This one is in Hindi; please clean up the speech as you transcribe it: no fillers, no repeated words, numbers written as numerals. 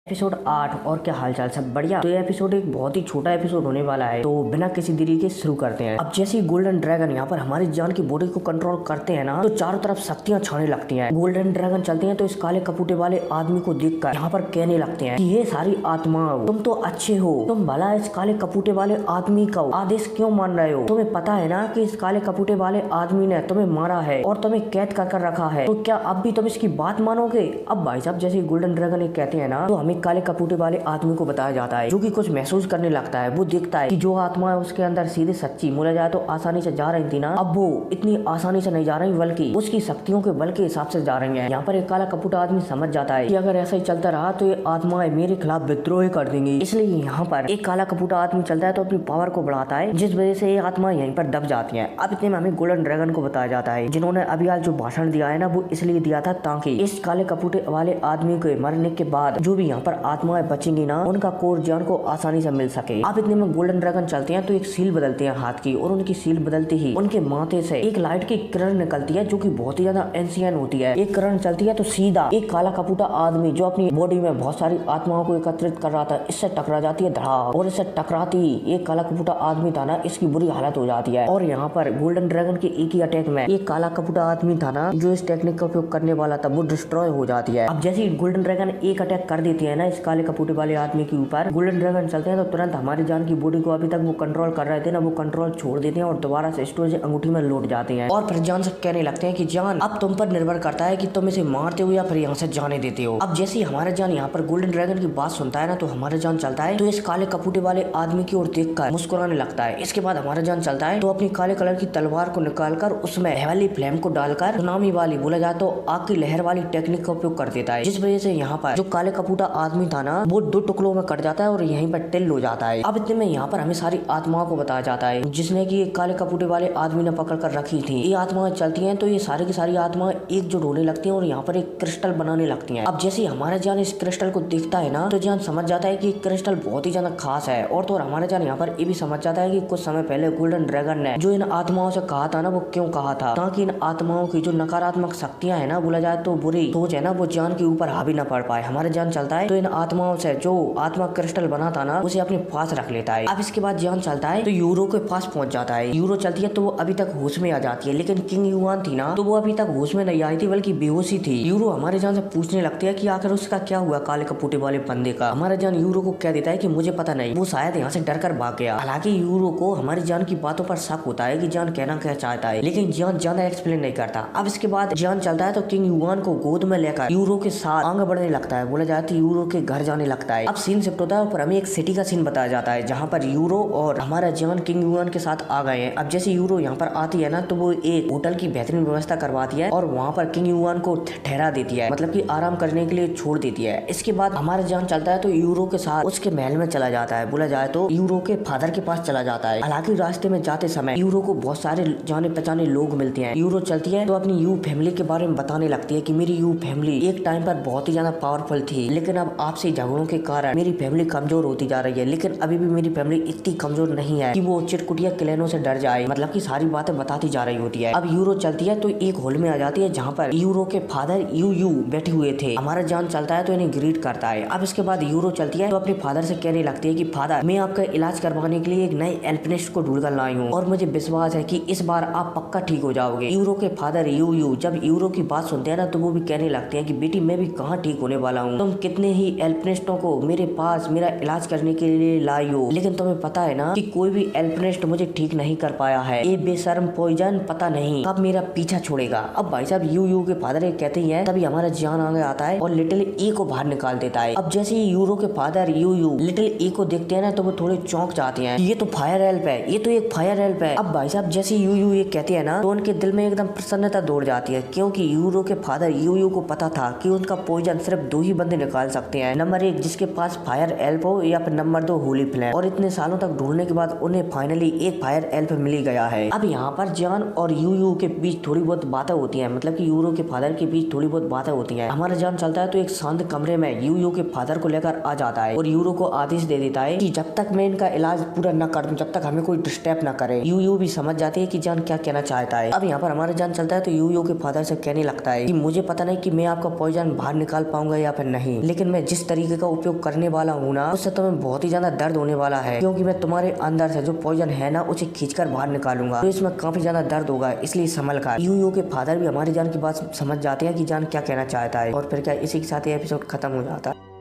एपिसोड 8 और क्या हालचाल सब बढ़िया। तो ये एपिसोड एक बहुत ही छोटा एपिसोड होने वाला है, तो बिना किसी देरी के शुरू करते हैं। अब जैसे ही गोल्डन ड्रैगन यहाँ पर हमारी जान की बॉडी को कंट्रोल करते हैं ना, तो चारों तरफ शक्तियां छाने लगती हैं। गोल्डन ड्रैगन चलते हैं तो इस काले कपूटे वाले आदमी को देखकर यहाँ पर कहने लगते हैं कि ये सारी आत्माओं, तुम तो अच्छे हो, तुम भला इस काले कपूटे वाले आदमी का आदेश क्यों मान रहे हो? तुम्हें पता है ना कि इस काले कपूटे वाले आदमी ने तुम्हें मारा है और तुम्हें कैद कर रखा है, तो क्या अब भी तुम इसकी बात मानोगे? अब भाई साहब जैसे गोल्डन ड्रैगन ये कहते हैं ना, तो हमें काले कपूटे वाले आदमी को बताया जाता है, जो कि कुछ महसूस करने लगता है। वो देखता है कि जो आत्मा है उसके अंदर सीधे सच्ची बोला जाए तो आसानी से जा रही थी ना, अब वो इतनी आसानी से नहीं जा रही, बल्कि उसकी शक्तियों के बल के हिसाब से जा रही है। यहाँ पर एक काला कपूटा आदमी समझ जाता है कि अगर ऐसा ही चलता रहा तो ये आत्माएं मेरे खिलाफ विद्रोह कर देंगी। इसलिए यहाँ पर एक काला कपूटा आदमी चलता है तो अपनी पावर को बढ़ाता है, जिस वजह से ये आत्मा यहीं पर दब जाती है। अब इतने में हमें गोल्डन ड्रैगन को बताया जाता है, जिन्होंने अभी आज जो भाषण दिया है ना, वो इसलिए दिया था ताकि इस काले कपूटे वाले आदमी के मरने के बाद जो भी यहाँ पर आत्माएं बचेंगी ना, उनका कोर जान को आसानी से मिल सके। अब इतने में गोल्डन ड्रैगन चलते हैं तो एक सील बदलते हैं हाथ की, और उनकी सील बदलते ही उनके माथे से एक लाइट की किरण निकलती है, जो कि बहुत ही ज्यादा एंशियन होती है। एक किरण चलती है तो सीधा एक काला कपूटा आदमी जो अपनी बॉडी में बहुत सारी आत्माओं को एकत्रित कर रहा था, इससे टकरा जाती है धड़ाक, और इससे टकराती ही एक काला कपूटा आदमी था ना, इसकी बुरी हालत हो जाती है। और यहाँ पर गोल्डन ड्रैगन के एक ही अटैक में एक काला कपूटा आदमी था ना, जो इस टेक्निक का उपयोग करने वाला था, वो डिस्ट्रॉय हो जाती है। अब जैसे ही गोल्डन ड्रैगन एक अटैक कर देती है ना इस काले कपूटे वाले आदमी के ऊपर, गोल्डन ड्रैगन चलते हैं तो तुरंत हमारी जान की बॉडी को अभी तक वो कंट्रोल कर रहे थे ना, वो कंट्रोल छोड़ देते हैं और दोबारा से स्टोर से अंगूठी में लौट जाते हैं। और फिर जान से कहने लगते हैं कि जान अब तुम पर निर्भर करता है कि तुम इसे मारते हो या फिर यहाँ से जाने देते हो। अब जैसे ही हमारा जान यहाँ पर गोल्डन ड्रैगन की बात सुनता है ना, तो हमारा जान चलता है तो इस काले कपूटे वाले आदमी की ओर देखकर मुस्कुराने लगता है। इसके बाद हमारा जान चलता है तो अपनी काले कलर की तलवार को निकालकर उसमें हेवनली फ्लेम को डालकर सुनामी वाली बोला जाए तो आग की लहर वाली टेक्निक का उपयोग कर देता है, जिस वजह से यहाँ पर जो काले कपूटा आदमी था ना, वो दो टुकड़ों में कट जाता है और यहीं पर टिल हो जाता है। अब इतने में यहाँ पर हमें सारी आत्माओं को बताया जाता है, जिसने कि एक काले कपूटे वाले आदमी ने पकड़ कर रखी थी। ये आत्माएं चलती हैं तो ये सारी की सारी आत्माएं एकजुट होने लगती हैं और यहाँ पर एक क्रिस्टल बनाने लगती हैं। अब जैसे ही हमारा जान इस क्रिस्टल को देखता है ना, तो जान समझ जाता है कि क्रिस्टल बहुत ही ज्यादा खास है। और तो हमारा जान यहाँ पर ये भी समझ जाता है कि कुछ समय पहले गोल्डन ड्रैगन ने जो इन आत्माओं से कहा था ना, वो क्यों कहा था, ताकि इन आत्माओं की जो नकारात्मक शक्तियां है ना, बोला जाए तो बुरी सोच है ना, वो जान के ऊपर हावी न पड़ पाए। हमारे जान चलता है तो इन आत्माओं से जो आत्मा क्रिस्टल बना था ना, उसे अपने पास रख लेता है। अब इसके बाद जान चलता है तो यूरो के पास पहुंच जाता है। यूरो चलती है तो वो अभी तक होश में आ जाती है, लेकिन किंग युआन थी ना, तो वो अभी तक होश में नहीं आई थी, बल्कि बेहोशी थी। यूरो हमारे जान से पूछने लगती है कि आखिर उसका क्या हुआ काले कपूटे वाले बंदे का। हमारा जान यूरो को कह देता है कि मुझे पता नहीं, वो शायद यहाँ से डर कर भाग गया। हालांकि यूरो को हमारी जान की बातों पर शक होता है कि जान कहना क्या चाहता है, लेकिन जान ज्यादा एक्सप्लेन नहीं करता। अब इसके बाद जान चलता है तो किंग युआन को गोद में लेकर यूरो के साथ आगे बढ़ने लगता है, बोला जाए तो यूरो के घर जाने लगता है। अब सीन शिफ्ट होता है और हमें एक सिटी का सीन बताया जाता है, जहाँ पर यूरो और हमारा जान किंग युआन के साथ आ गए हैं। अब जैसे यूरो यहाँ पर आती है ना, तो वो एक होटल की बेहतरीन व्यवस्था करवाती है और वहाँ पर किंग युआन को ठहरा देती है, मतलब कि आराम करने के लिए छोड़ देती है। इसके बाद हमारा जान चलता है तो यूरो के साथ उसके महल में चला जाता है, बोला जाए तो यूरो के फादर के पास चला जाता है। हालांकि रास्ते में जाते समय यूरो को बहुत सारे जाने पहचाने लोग मिलते हैं। यूरो चलती है तो अपनी यू फैमिली के बारे में बताने लगती है कि मेरी यू फैमिली एक टाइम पर बहुत ही ज्यादा पावरफुल थी, लेकिन अब आपसी झगड़ों के कारण मेरी फैमिली कमजोर होती जा रही है। लेकिन अभी भी मेरी फैमिली इतनी कमजोर नहीं है कि वो चिटकुटिया क्लैनों से डर जाए, मतलब कि सारी बातें बताती जा रही होती है। अब यूरो चलती है तो एक हॉल में आ जाती है, जहाँ पर यूरो के फादर यू बैठे हुए थे। हमारा जान चलता है तो इन्हें ग्रीट करता है। अब इसके बाद यूरो चलती है तो अपने फादर से कहने लगती है कि फादर, मैं आपका इलाज करवाने के लिए एक नए एल्पिनिस्ट को ढूंढ कर लाई हूँ और मुझे विश्वास है कि इस बार आप पक्का ठीक हो जाओगे। यूरो के फादर यू जब यूरो की बात सुनते हैं ना, तो वो भी कहने लगते हैं कि बेटी मैं भी कहाँ ठीक होने वाला हूँ, तुम कितने ही एल्पिनिस्टों को मेरे पास मेरा इलाज करने के लिए लाई हो, लेकिन तुम्हें पता है ना कि कोई भी एल्पिनिस्ट मुझे ठीक नहीं कर पाया है। ये बेशर्म पॉइजन पता नहीं कब मेरा पीछा छोड़ेगा। अब भाई साहब यू के फादर कहते ही है, तभी हमारा जान आगे आता है और लिटिल ए को बाहर निकाल देता है। अब जैसे ही यूरो के फादर यू लिटिल ए को देखते हैं ना, तो वो थोड़े चौंक जाते हैं, ये तो फायर हेल्प है, ये तो एक फायर हेल्प है। अब भाई साहब जैसे यू ये कहते हैं ना, तो उनके दिल में एकदम प्रसन्नता दौड़ जाती है, क्योंकि यूरो के फादर यू को पता था कि उनका पॉइजन सिर्फ दो ही बंदे निकाल सकते हैं, नंबर 1 जिसके पास फायर हेल्प हो, या फिर नंबर 2 होली फ्लेम। और इतने सालों तक ढूंढने के बाद उन्हें फाइनली एक फायर हेल्प मिल गया है। अब यहाँ पर जान और यू के बीच थोड़ी बहुत बातें होती है, मतलब कि यूरो के फादर के बीच थोड़ी बहुत बातें होती है। हमारा जान चलता है तो एक शांत कमरे में यू के फादर को लेकर आ जाता है और यूरो को आदेश दे देता है कि जब तक मैं इनका इलाज पूरा न कर दूं, जब तक हमें कोई डिस्टर्ब न करे। यू भी समझ जाती है कि जान क्या कहना चाहता है। अब यहाँ पर हमारा जान चलता है तो यू के फादर से कहने लगता है कि मुझे पता नहीं कि मैं आपका पॉइजन बाहर निकाल पाऊंगा या फिर नहीं, लेकिन मैं जिस तरीके का उपयोग करने वाला हूँ ना, उससे तुम्हें बहुत ही ज्यादा दर्द होने वाला है, क्योंकि मैं तुम्हारे अंदर से जो पॉइजन है ना उसे खींचकर बाहर निकालूंगा। तो इसमें काफी ज्यादा दर्द होगा, इसलिए संभल कर। यूयू के फादर भी हमारी जान की बात समझ जाते हैं कि जान क्या कहना चाहता है। और फिर क्या इसी के साथ ये एपिसोड खत्म हो जाता है।